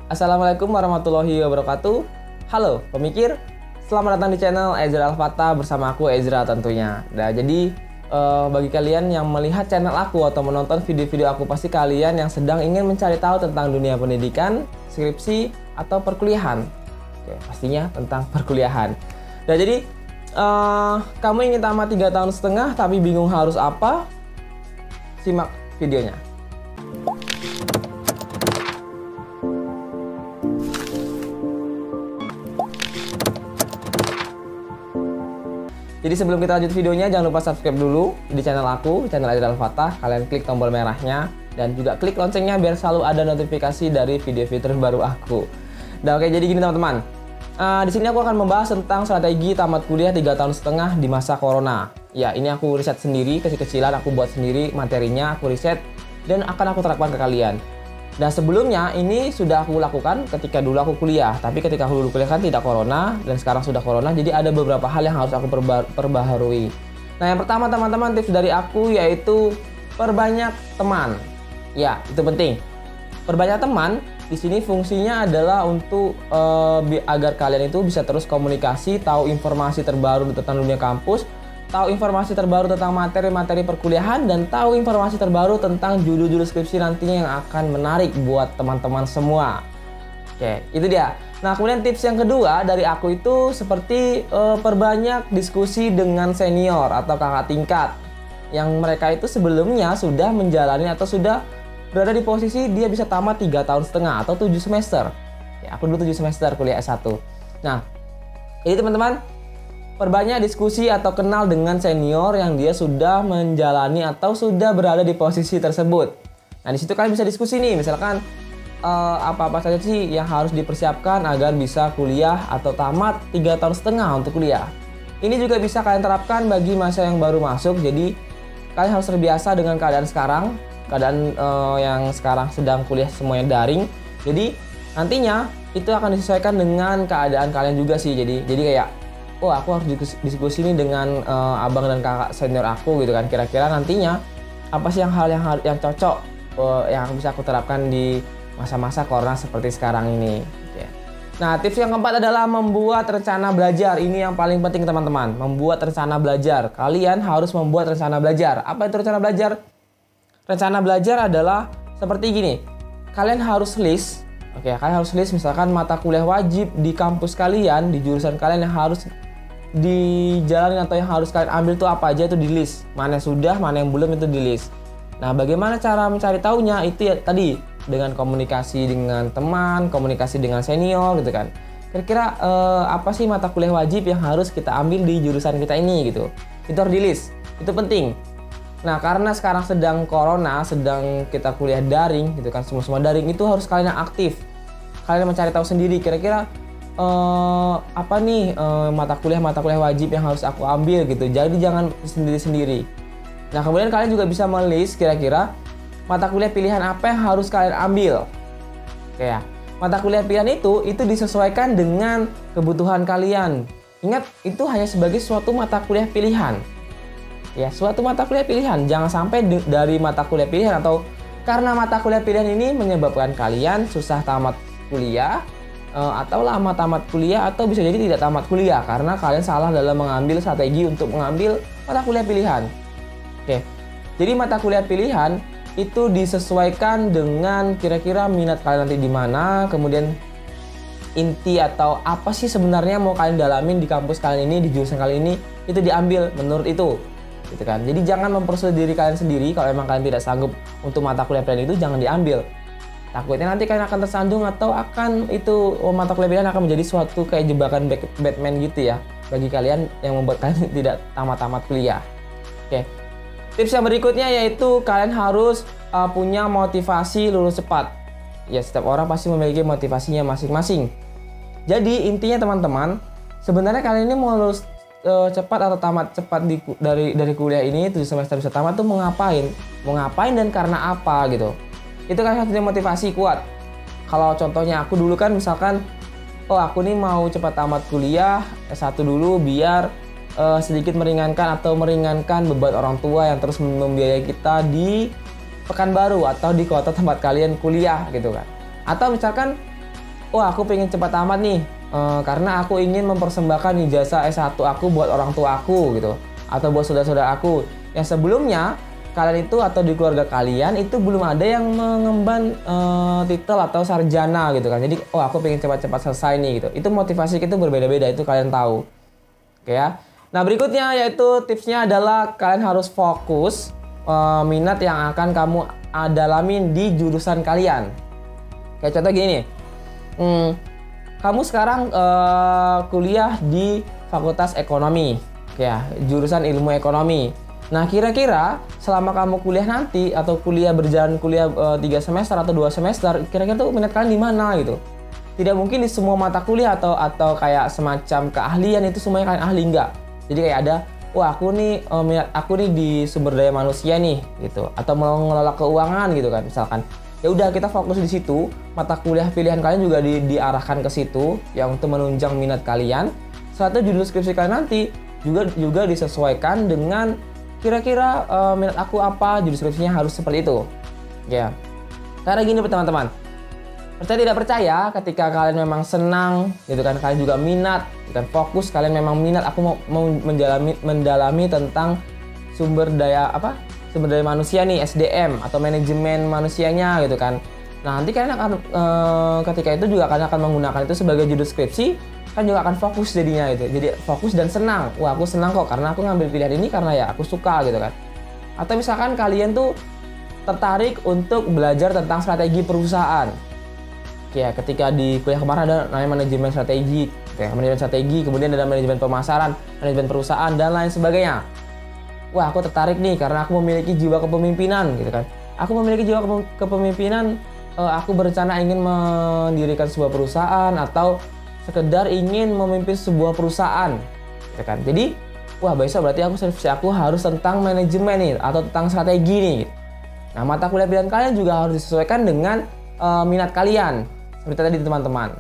Assalamualaikum warahmatullahi wabarakatuh. Halo pemikir, selamat datang di channel Ezra Al-Fatah bersama aku Ezra tentunya. Nah jadi bagi kalian yang melihat channel aku atau menonton video-video aku, pasti kalian yang sedang ingin mencari tahu tentang dunia pendidikan, skripsi, atau perkuliahan. Oke, pastinya tentang perkuliahan. Nah jadi kamu ingin tamat 3,5 tahun tapi bingung harus apa? Simak videonya. Jadi sebelum kita lanjut videonya, jangan lupa subscribe dulu di channel aku, channel Ezra Al-Fatah. Kalian klik tombol merahnya dan juga klik loncengnya biar selalu ada notifikasi dari video-video terbaru aku. Nah oke, jadi gini teman-teman. Di sini aku akan membahas tentang strategi tamat kuliah 3,5 tahun di masa corona. Ya, ini aku riset sendiri, kecil-kecilan aku buat sendiri materinya, aku riset dan akan aku terapkan ke kalian. Nah sebelumnya ini sudah aku lakukan ketika dulu aku kuliah, tapi ketika aku dulu kuliah kan tidak corona dan sekarang sudah corona, jadi ada beberapa hal yang harus aku perbaharui. Nah yang pertama teman-teman, tips dari aku yaitu perbanyak teman. Ya itu penting. Perbanyak teman di sini fungsinya adalah untuk agar kalian itu bisa terus komunikasi, tahu informasi terbaru tentang dunia kampus, tahu informasi terbaru tentang materi-materi perkuliahan, dan tahu informasi terbaru tentang judul-judul skripsi nantinya yang akan menarik buat teman-teman semua. Oke, itu dia. Nah, kemudian tips yang kedua dari aku itu seperti perbanyak diskusi dengan senior atau kakak tingkat yang mereka itu sebelumnya sudah menjalani atau sudah berada di posisi dia bisa tamat 3,5 tahun atau 7 semester. Ya, aku dulu 7 semester kuliah S1. Nah, ini teman-teman, perbanyak diskusi atau kenal dengan senior yang dia sudah menjalani atau sudah berada di posisi tersebut. Nah, di situ kalian bisa diskusi nih, misalkan apa-apa saja sih yang harus dipersiapkan agar bisa kuliah atau tamat 3,5 tahun untuk kuliah. Ini juga bisa kalian terapkan bagi masa yang baru masuk. Jadi kalian harus terbiasa dengan keadaan sekarang, yang sekarang sedang kuliah semuanya daring. Jadi nantinya itu akan disesuaikan dengan keadaan kalian juga sih. Jadi kayak, oh aku harus diskusi nih dengan abang dan kakak senior aku gitu kan. Kira-kira nantinya apa sih yang cocok yang bisa aku terapkan di masa-masa corona seperti sekarang ini. Oke. Nah, tips yang keempat adalah membuat rencana belajar. Ini yang paling penting teman-teman, membuat rencana belajar. Kalian harus membuat rencana belajar. Apa itu rencana belajar? Rencana belajar adalah seperti gini. Kalian harus list. Oke, kalian harus list misalkan mata kuliah wajib di kampus kalian, di jurusan kalian yang harus dijalani atau yang harus kalian ambil itu apa aja, itu di list. Mana yang sudah, mana yang belum, itu di list. Nah, bagaimana cara mencari tahunya? Itu ya tadi, dengan komunikasi dengan teman, komunikasi dengan senior gitu kan. Kira-kira apa sih mata kuliah wajib yang harus kita ambil di jurusan kita ini gitu. Itu harus di list. Itu penting. Nah, karena sekarang sedang corona, sedang kita kuliah daring gitu kan, semua daring, itu harus kalian yang aktif. Kalian mencari tahu sendiri kira-kira apa nih mata kuliah wajib yang harus aku ambil gitu. Jadi jangan sendiri-sendiri. Nah, kemudian kalian juga bisa menulis kira-kira mata kuliah pilihan apa yang harus kalian ambil. Oke ya. Mata kuliah pilihan itu disesuaikan dengan kebutuhan kalian. Ingat, itu hanya sebagai suatu mata kuliah pilihan. Ya, suatu mata kuliah pilihan. Jangan sampai dari mata kuliah pilihan atau karena mata kuliah pilihan ini menyebabkan kalian susah tamat kuliah, atau lama tamat kuliah, atau bisa jadi tidak tamat kuliah karena kalian salah dalam mengambil strategi untuk mengambil mata kuliah pilihan. Oke. Jadi mata kuliah pilihan itu disesuaikan dengan kira-kira minat kalian nanti di mana, kemudian inti atau apa sih sebenarnya mau kalian dalamin di kampus kalian ini, di jurusan kalian ini, itu diambil menurut itu. Gitu kan. Jadi jangan mempersulit diri kalian sendiri. Kalau emang kalian tidak sanggup untuk mata kuliah pilihan itu, jangan diambil. Takutnya nanti kalian akan tersandung atau akan itu mata kuliah pilihan akan menjadi suatu kayak jebakan Batman gitu ya bagi kalian yang membuat kalian tidak tamat-tamat kuliah. Oke. Tips yang berikutnya yaitu kalian harus punya motivasi lulus cepat. Ya, setiap orang pasti memiliki motivasinya masing-masing. Jadi intinya teman-teman, sebenarnya kalian ini mau lulus cepat atau tamat cepat dari kuliah ini 7 semester bisa tamat tuh mau ngapain dan karena apa gitu. Itu kan harus punya motivasi kuat. Kalau contohnya aku dulu kan misalkan, oh aku nih mau cepat tamat kuliah S1 dulu biar sedikit meringankan beban orang tua yang terus membiayai kita di Pekanbaru atau di kota tempat kalian kuliah gitu kan. Atau misalkan wah aku pengen cepat tamat nih, karena aku ingin mempersembahkan ijazah S1 aku buat orang tua aku gitu, atau buat saudara-saudara aku yang sebelumnya kalian itu atau di keluarga kalian itu belum ada yang mengemban titel atau sarjana gitu kan. Jadi oh aku pengen cepat-cepat selesai nih gitu. Itu motivasi kita berbeda-beda, itu kalian tahu. Oke ya. Nah berikutnya yaitu tipsnya adalah kalian harus fokus minat yang akan kamu dalamin di jurusan kalian. Kayak contoh gini nih. Kamu sekarang kuliah di Fakultas Ekonomi, ya jurusan ilmu ekonomi. Nah kira-kira selama kamu kuliah nanti atau berjalan kuliah 3 semester atau 2 semester, kira-kira tuh minat kalian di mana gitu. Tidak mungkin di semua mata kuliah atau kayak semacam keahlian itu semuanya kalian ahli, enggak. Jadi kayak ada, wah aku nih minat aku nih di sumber daya manusia nih gitu, atau mau ngelola keuangan gitu kan misalkan. Ya udah kita fokus di situ, mata kuliah pilihan kalian juga diarahkan ke situ yang untuk menunjang minat kalian. Setelah itu judul skripsi kalian nanti juga disesuaikan dengan kira-kira minat aku apa, judul skripsinya harus seperti itu. Ya. Karena gini teman-teman. Percaya tidak percaya, ketika kalian memang senang gitu kan, kalian juga minat, dan fokus kalian memang minat, aku mau mendalami tentang sumber daya manusia nih, SDM atau manajemen manusianya gitu kan. Nah, nanti kalian akan ketika itu juga kalian akan menggunakan itu sebagai judul skripsi, kan juga akan fokus jadinya gitu. Jadi fokus dan senang. Wah, aku senang kok karena aku ngambil pilihan ini karena ya aku suka gitu kan. Atau misalkan kalian tuh tertarik untuk belajar tentang strategi perusahaan. Ya, ketika di kuliah kemarin ada namanya manajemen strategi, manajemen strategi, kemudian ada manajemen pemasaran, manajemen perusahaan dan lain sebagainya. Wah, aku tertarik nih karena aku memiliki jiwa kepemimpinan gitu kan. Aku memiliki jiwa kepemimpinan, aku berencana ingin mendirikan sebuah perusahaan atau sekedar ingin memimpin sebuah perusahaan gitu kan. Jadi, wah besok berarti aku harus tentang manajemen nih atau tentang strategi nih. Nah, mata kuliah pilihan kalian juga harus disesuaikan dengan minat kalian. Seperti tadi teman-teman.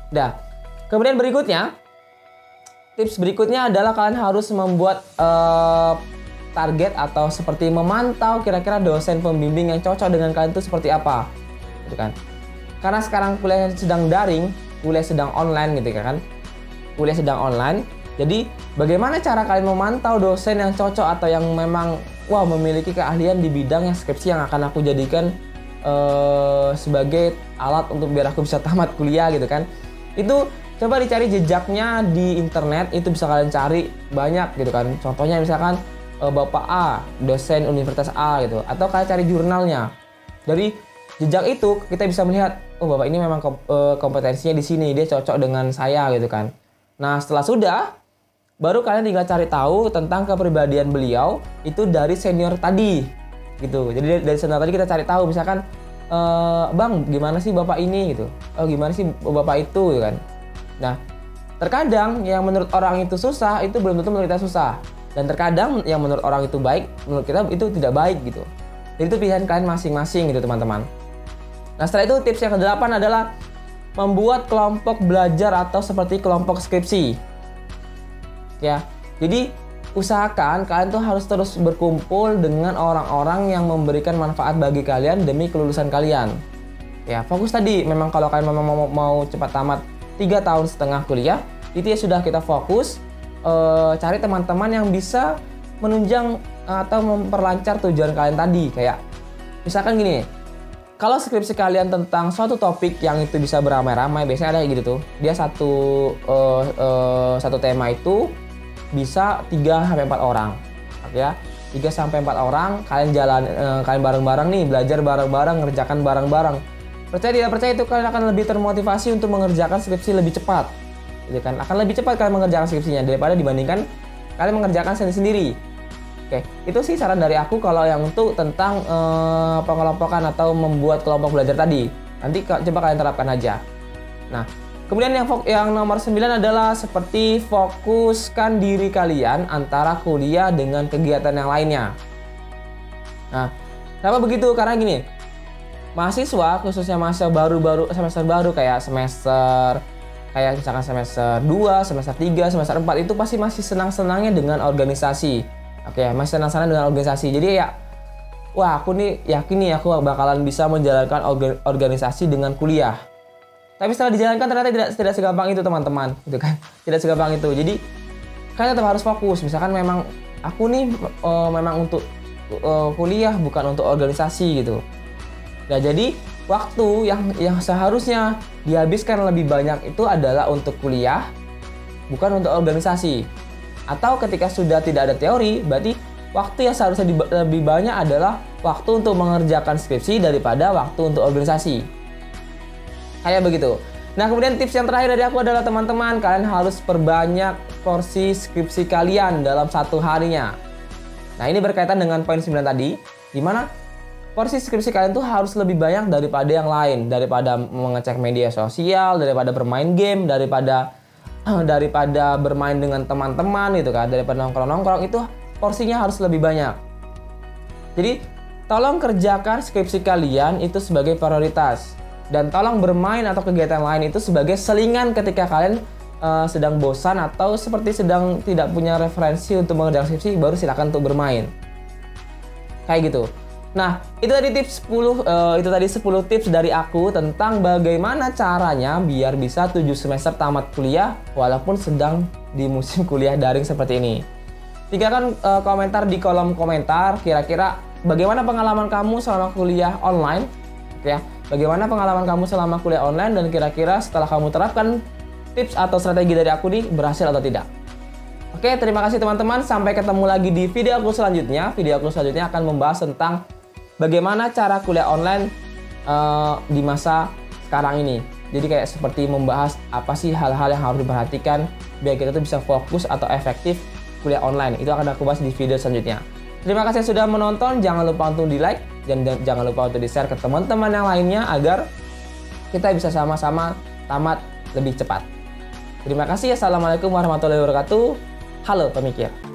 Dah. Kemudian berikutnya, tips berikutnya adalah kalian harus membuat target atau seperti memantau kira-kira dosen pembimbing yang cocok dengan kalian itu seperti apa, gitu kan? Karena sekarang kuliah sedang daring, kuliah sedang online gitu kan? Kuliah sedang online. Jadi bagaimana cara kalian memantau dosen yang cocok atau yang memang memiliki keahlian di bidang yang skripsi yang akan aku jadikan sebagai alat untuk biar aku bisa tamat kuliah gitu kan. Itu coba dicari jejaknya di internet, itu bisa kalian cari banyak gitu kan. Contohnya misalkan Bapak A, dosen Universitas A gitu, atau kalian cari jurnalnya. Dari jejak itu kita bisa melihat, oh Bapak ini memang kompetensinya di sini, dia cocok dengan saya gitu kan. Nah, setelah sudah, baru kalian tinggal cari tahu tentang kepribadian beliau itu dari senior tadi gitu. Jadi dari senior tadi kita cari tahu, misalkan Bang, gimana sih Bapak ini gitu. Oh, gimana sih Bapak itu gitu kan. Nah, terkadang yang menurut orang itu susah, itu belum tentu menurut kita susah. Dan terkadang yang menurut orang itu baik, menurut kita itu tidak baik gitu. Jadi itu pilihan kalian masing-masing gitu teman-teman. Nah, setelah itu tips yang ke-8 adalah membuat kelompok belajar atau seperti kelompok skripsi. Ya, jadi usahakan kalian tuh harus terus berkumpul dengan orang-orang yang memberikan manfaat bagi kalian demi kelulusan kalian. Ya, fokus tadi, memang kalau kalian memang mau cepat tamat 3,5 tahun kuliah, itu ya sudah kita fokus cari teman-teman yang bisa menunjang atau memperlancar tujuan kalian tadi. Kayak misalkan gini, kalau skripsi kalian tentang suatu topik yang itu bisa beramai-ramai, biasanya ada gitu tuh. Dia satu tema itu bisa 3-4 orang. Ya, 3-4 orang, kalian kalian bareng-bareng nih, belajar bareng-bareng, ngerjakan bareng-bareng. Percaya tidak percaya itu kalian akan lebih termotivasi untuk mengerjakan skripsi lebih cepat. Gitu kan? Akan lebih cepat kalian mengerjakan skripsinya daripada dibandingkan kalian mengerjakan sendiri-sendiri. Oke, itu sih saran dari aku kalau yang untuk tentang pengelompokan atau membuat kelompok belajar tadi. Nanti coba kalian terapkan aja. Nah, kemudian yang nomor 9 adalah seperti fokuskan diri kalian antara kuliah dengan kegiatan yang lainnya. Nah, kenapa begitu? Karena gini, mahasiswa khususnya mahasiswa semester baru kayak misalkan semester 2, semester 3, semester 4 itu pasti masih senang-senangnya dengan organisasi. Oke, masih senang-senang dengan organisasi. Jadi ya, wah aku nih yakin nih aku bakalan bisa menjalankan organisasi dengan kuliah. Tapi setelah dijalankan ternyata tidak segampang itu teman-teman, gitu kan? Tidak segampang itu. Jadi kalian tetap harus fokus. Misalkan memang aku nih memang untuk kuliah bukan untuk organisasi gitu. Nah jadi waktu yang seharusnya dihabiskan lebih banyak itu adalah untuk kuliah, bukan untuk organisasi. Atau ketika sudah tidak ada teori, berarti waktu yang seharusnya lebih banyak adalah waktu untuk mengerjakan skripsi daripada waktu untuk organisasi. Kayak begitu. Nah, kemudian tips yang terakhir dari aku adalah teman-teman, kalian harus perbanyak porsi skripsi kalian dalam satu harinya. Nah, ini berkaitan dengan poin 9 tadi, di mana porsi skripsi kalian tuh harus lebih banyak daripada yang lain, daripada mengecek media sosial, daripada bermain game, daripada bermain dengan teman-teman gitu kan, daripada nongkrong-nongkrong, itu porsinya harus lebih banyak. Jadi, tolong kerjakan skripsi kalian itu sebagai prioritas. Dan tolong bermain atau kegiatan lain itu sebagai selingan ketika kalian sedang bosan atau seperti sedang tidak punya referensi untuk mengerjakan skripsi, baru silakan untuk bermain. Kayak gitu. Nah, itu tadi 10 tips dari aku tentang bagaimana caranya biar bisa 7 semester tamat kuliah walaupun sedang di musim kuliah daring seperti ini. Tinggalkan komentar di kolom komentar, kira-kira bagaimana pengalaman kamu selama kuliah online, ya. Bagaimana pengalaman kamu selama kuliah online dan kira-kira setelah kamu terapkan tips atau strategi dari aku nih berhasil atau tidak. Oke, terima kasih teman-teman. Sampai ketemu lagi di video aku selanjutnya. Video aku selanjutnya akan membahas tentang bagaimana cara kuliah online di masa sekarang ini. Jadi kayak seperti membahas apa sih hal-hal yang harus diperhatikan biar kita tuh bisa fokus atau efektif kuliah online. Itu akan aku bahas di video selanjutnya. Terima kasih sudah menonton. Jangan lupa untuk di-like dan jangan lupa untuk di-share ke teman-teman yang lainnya agar kita bisa sama-sama tamat lebih cepat. Terima kasih. Assalamualaikum warahmatullahi wabarakatuh. Halo pemikir.